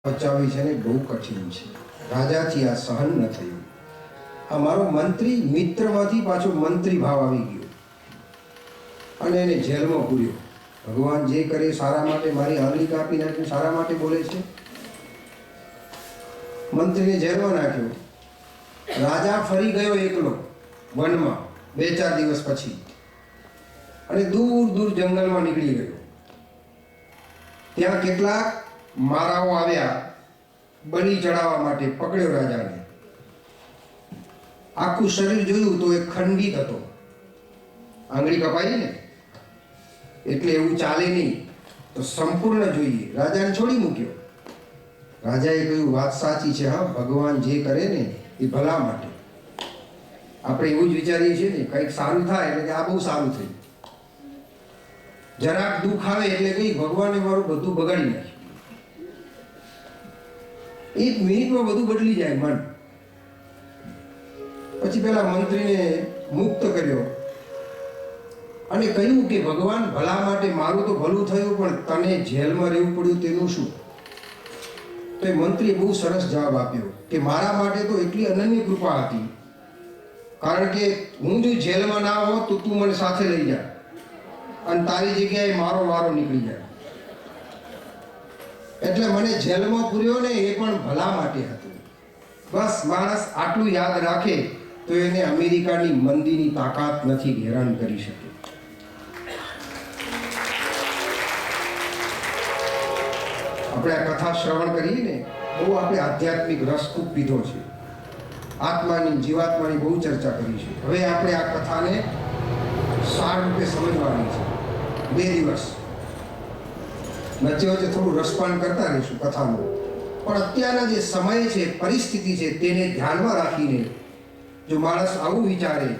પચાવી છે ને બહુ કઠિન છે. રાજાથી આ સહન ન થયું. આ મારો મંત્રી મિત્રમાંથી પાછો મંત્રી ભાવ આવી ગયો અને એને જેલમાં પૂર્યો. ભગવાન જે કરે સારા માટે, મારી આંગળી કાપી નાખી સારા માટે બોલે છે. મંત્રીને જેલમાં નાખ્યો. રાજા ફરી ગયો એકલો વનમાં 2-4 દિવસ પછી અને દૂર દૂર જંગલમાં નીકળી ગયો. ત્યાં કેટલાક મારાઓ આવ્યા બલિ ચડાવવા માટે. પકડ્યો રાજાને. આખું શરીર જોયું તો એ ખંડિત હતો. આંગળી કપાઈ ને એટલે એવું ચાલે નહીં, તો સંપૂર્ણ જોઈએ. રાજાને છોડી મૂક્યો. રાજાએ કહ્યું, વાત સાચી છે, હા, ભગવાન જે કરે ને એ ભલા માટે. આપણે એવું જ વિચારીએ છીએ ને, કંઈક સારું થાય એટલે કે આ બહુ સારું થયું. જરાક દુઃખ આવે એટલે કઈ ભગવાને મારું બધું બગાડી નાખ્યું. 1 મિનિટમાં બધું બદલી જાય મન. પછી પેલા મંત્રીને મુક્ત કર્યો અને કહ્યું કે ભગવાન ભલા માટે, મારું તો ભલું થયું પણ તને જેલમાં રહેવું પડ્યું તેનું શું? તો એ મંત્રીએ બહુ સરસ જવાબ આપ્યો કે મારા માટે તો એટલી અનન્ય કૃપા હતી, કારણ કે હું જો જેલમાં ના હોત તો તું મને સાથે લઈ જા અને તારી જગ્યાએ મારો વારો નીકળી જાય. એટલે મને જેલમાં પૂર્યો ને એ પણ ભલા માટે હતું. બસ માણસ આટલું યાદ રાખે તો એને અમેરિકાની મંદીની તાકાત નથી હેરાન કરી શકે. આપણે આ કથા શ્રવણ કરીએ ને, બહુ આપણે આધ્યાત્મિક રસ ખૂબ પીધો છે. આત્માની જીવાત્માની બહુ ચર્ચા કરી છે. હવે આપણે આ કથાને સાર રૂપે સમજવાની છે. 2 દિવસ વચ્ચે વચ્ચે થોડું રસપાન કરતા રહીશું કથાનું. પણ અત્યારના જે સમય છે, પરિસ્થિતિ છે, તેને ધ્યાનમાં રાખીને જો માણસ આવું વિચારે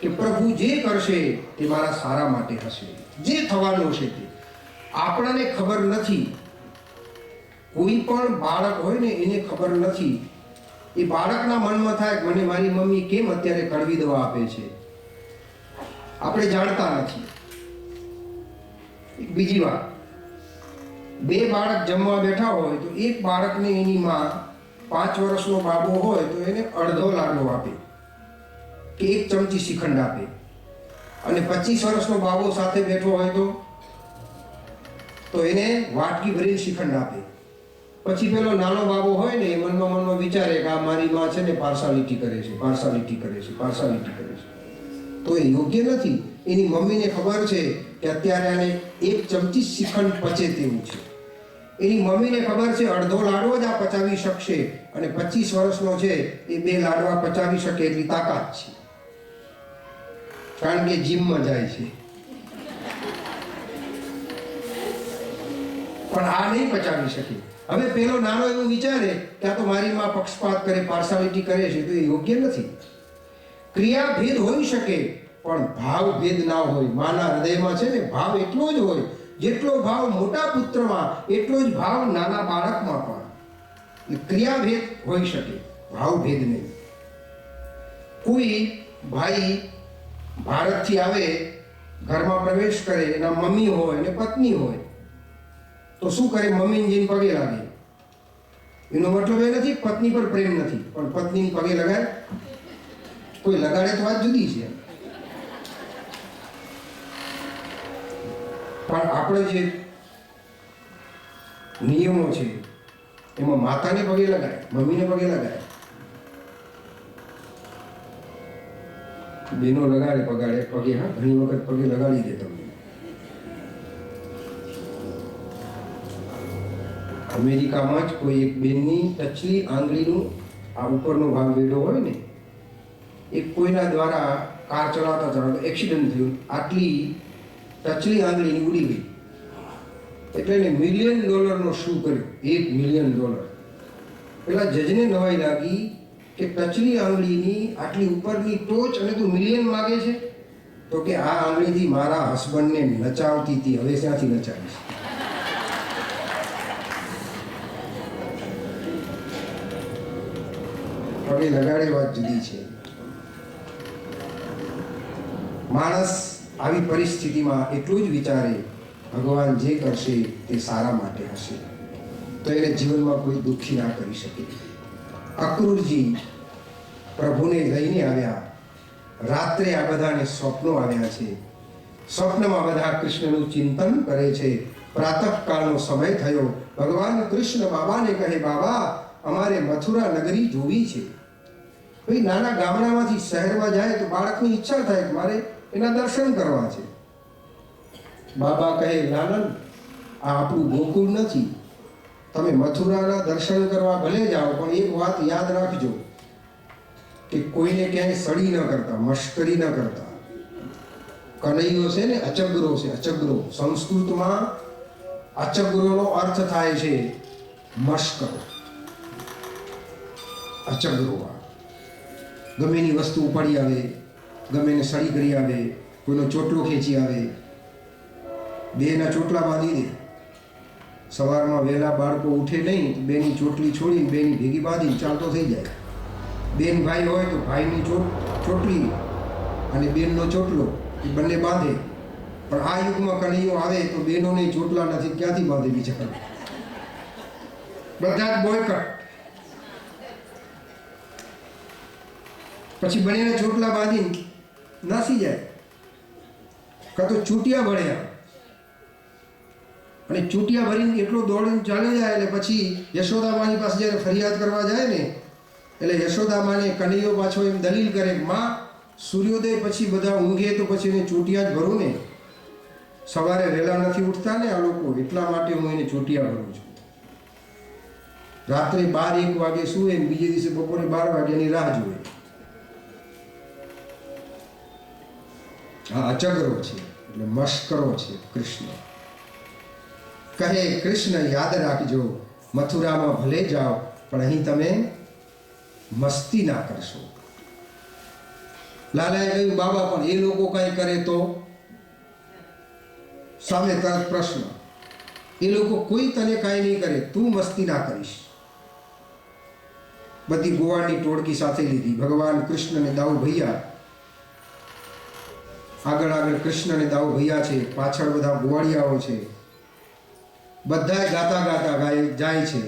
કે પ્રભુ જે કરશે તે મારા સારા માટે હશે, જે થવાનું છે તે આપણને ખબર નથી. કોઈ પણ બાળક હોય ને એને ખબર નથી. એ બાળકના મનમાં થાય મને મારી મમ્મી કેમ અત્યારે કડવી દવા આપે છે, આપણે જાણતા નથી. બીજી વાત, 2 બાળક જમવા બેઠા હોય તો એક બાળકને એની માં 5 વર્ષનો બાબો હોય તો એને અડધો લાડવો આપે કે 1 ચમચી શ્રીખંડ આપે, અને 25 વર્ષનો બાબો સાથે બેઠો હોય તો એને વાટકી ભરીને શ્રીખંડ આપે. પછી પેલો નાનો બાબો હોય ને એ મનમાં વિચારે કે આ મારી માં છે ને પાર્સાલિટી કરે છે, પાર્સાલિટી કરે છે, પાર્સાલિટી કરે છે. તો એ યોગ્ય નથી. એની મમ્મીને ખબર છે કે અત્યારે આને 1 ચમચી શ્રીખંડ પચે તેવું છે. એની મમ્મીને ખબર છે અડધો લાડવો જ આ પચાવી શકશે, અને 25 વર્ષનો છે એ 2 લાડવા પચાવી શકે એટલી તાકાત છે, કારણ કે જીમમાં જાય છે. પણ આ નહીં પચાવી શકે. હવે પેલો નાનો એવું વિચારે કે આ તો મારી માં પક્ષપાત કરે, પાર્સાલિટી કરે છે, તો એ યોગ્ય નથી. ક્રિયા ભેદ હોઈ શકે પણ ભાવ ભેદ ના હોય. માના હૃદયમાં છે ને ભાવ એટલો જ હોય, જેટલો ભાવ મોટા પુત્રમાં એટલો જ ભાવ નાના બાળકમાં પણ. ક્રિયા ભેદ હોઈ શકે, ભાવ ભેદ નહીં. કોઈ ભાઈ ભારતથી આવે, ઘરમાં પ્રવેશ કરે, એના મમ્મી હોય અને પત્ની હોય તો શું કરે? મમ્મીને જઈને પગે લાગે. એનો મતલબ એ નથી પત્ની પર પ્રેમ નથી, પણ પત્નીને પગે લગાડે. કોઈ લગાડે તો વાત જુદી છે, પણ આપણે જે નિયમો છે એમાં માતાને પગે લગાડે, મમ્મીને પગે લગાડે. બેનો લગાડે પગે, હા, ઘણી વખત પગે લગાડી દે તમને. અમેરિકામાં જ કોઈ એક બેનની ટચલી આંગળીનું આ ઉપરનો ભાગ વેડો હોય ને, એક કોઈના દ્વારા કાર ચલાવતા એક્સિડન્ટ થયું, આટલી ટચલી આંગળીની ઉડી ગઈ. એટલે એને $1 મિલિયન શું કર્યો, $1 મિલિયન. પેલા જજને નવાઈ લાગી કે ટચલી આંગળીની આટલી ઉપરની ટોચ અને તું મિલિયન માગે છે. તો કે આ આંગળીથી મારા હસબન્ડને નચાવતી હતી, હવે ત્યાંથી નચાવીશ. પગે લગાડે વાત જુદી છે. માણસ આવી પરિસ્થિતિમાં એટલું જ વિચારે ભગવાન જે કરશે તે સારા માટે હશે. તો એને જીવનમાં કોઈ દુઃખી ના કરી શકે. અક્રૂરજી પ્રભુને લઈને આવ્યા. રાત્રે આ બધાને સ્વપ્નો આવ્યા છે. સ્વપ્નમાં બધા કૃષ્ણનું ચિંતન કરે છે. પ્રાતઃકાળનો સમય થયો. ભગવાન કૃષ્ણ બાબાને કહે, બાબા અમારે મથુરા નગરી જોવી છે. ભાઈ નાના ગામડામાંથી શહેરમાં જાય તો બાળકની ઈચ્છા થાય કે મારે એના દર્શન કરવા છે. બાબા કહે, લાલન આ આપણું ગોકુળ નથી. તમે મથુરાના દર્શન કરવા ભલે જાઓ, પણ એક વાત યાદ રાખજો કે કોઈને ક્યાંય સડી ન કરતા, મશ્કરી ન કરતા. કનૈયો છે ને અચગરો છે, અચગરો. સંસ્કૃતમાં અચગરોનો અર્થ થાય છે મશ્કરો, અચગરો. ગમે એની વસ્તુ ઉપાડી આવે, ગમે એને સડી કરી આવે, કોઈનો ચોટલો ખેંચી આવે, બેના ચોટલા બાંધી દે. સવારમાં વહેલા બાળકો ઉઠે નહીં તો બેની ચોટલી છોડીને બેની ભેગી બાંધીને ચાલતો થઈ જાય. બેન ભાઈ હોય તો ભાઈની ચોટલી અને બેનનો ચોટલો એ બંને બાંધે. પણ આ યુગમાં કનૈયો આવે તો બેનોને ચોટલા નથી, ક્યાંથી બાંધે બિચારા? બધા જ બોયકટ. પછી બંનેના ચોટલા બાંધીને નાસી જાય, કાં તો ચૂંટિયા ભળ્યા. અને ચૂંટિયા ભરીને એટલો દોડીને ચાલ્યો જાય એટલે પછી યશોદામાની પાસે જ્યારે ફરિયાદ કરવા જાય ને એટલે યશોદામાને કનૈયો પાછો એમ દલીલ કરે કે માં, સૂર્યોદય પછી બધા ઊંઘે તો પછી એને ચૂંટિયા જ ભરું ને. સવારે વહેલા નથી ઉઠતા ને આ લોકો, એટલા માટે હું એને ચૂંટિયા ભરું છું. રાત્રે 12-1 વાગે સૂએ ને બીજે દિવસે બપોરે 12 વાગ્યાની રાહ જુએ. આ અચગરો છે, એટલે મશ્કરો છે કૃષ્ણ. કહે, કૃષ્ણ યાદ રાખજો, મથુરામાં ભલે જાઓ પણ અહીં તમે મસ્તી ના કરશો. લાલાએ કહ્યું, બાબા પણ એ લોકો કંઈ કરે તો? સામે તરત પ્રશ્ન, એ લોકો કોઈ તને કાંઈ નહીં કરે, તું મસ્તી ના કરીશ. બધી ગોવાળની ટોળકી સાથે લીધી. ભગવાન કૃષ્ણને દાઉ ભૈયા, આગળ કૃષ્ણને દાઉ ભૈયા છે, પાછળ બધા ગોવાળિયાઓ છે. બધા ગાતા ગાતા જાય છે,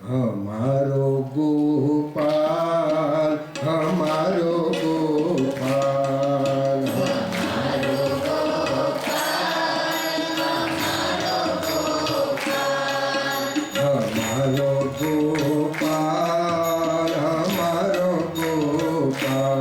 હમારો ગોપાલ, હમારો ગોપાલ, હમારો ગોપાલ, હમારો ગોપાલ, હમારો ગોપાલ.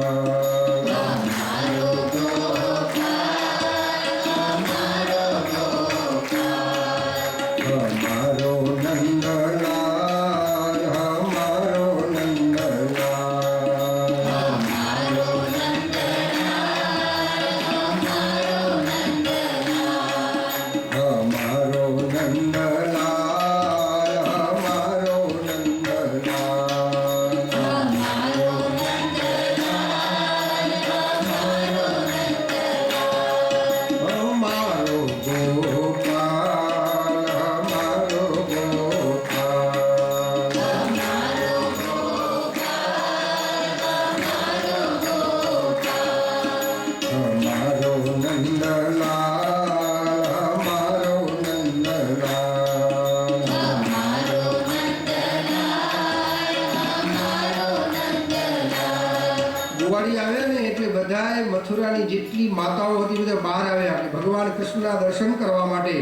મથુરાની જેટલી માતાઓ હતી બધા બહાર આવ્યા અને ભગવાન કૃષ્ણના દર્શન કરવા માટે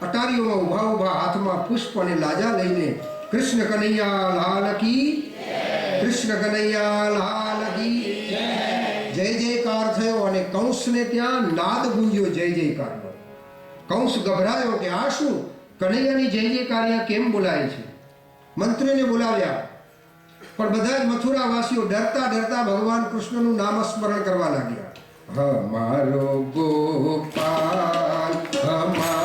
અટારીઓમાં ઊભા ઊભા હાથમાં પુષ્પ અને લાજા લઈને કૃષ્ણ કનૈયા લાલ કી, કૃષ્ણ કનૈયા લાલ કી જય જયકાર થયો. અને કંસને ત્યાં નાદ ગુંજ્યો જય જયકારનો. કંસ ગભરાયો કે આ શું, કનૈયાની જય જયકાર કેમ બોલાય છે? મંત્રીને બોલાવ્યા, પણ બધા જ મથુરાવાસીઓ ડરતા ડરતા ભગવાન કૃષ્ણનું નામસ્મરણ કરવા લાગ્યા. હમારો ગોપાલ, હમારો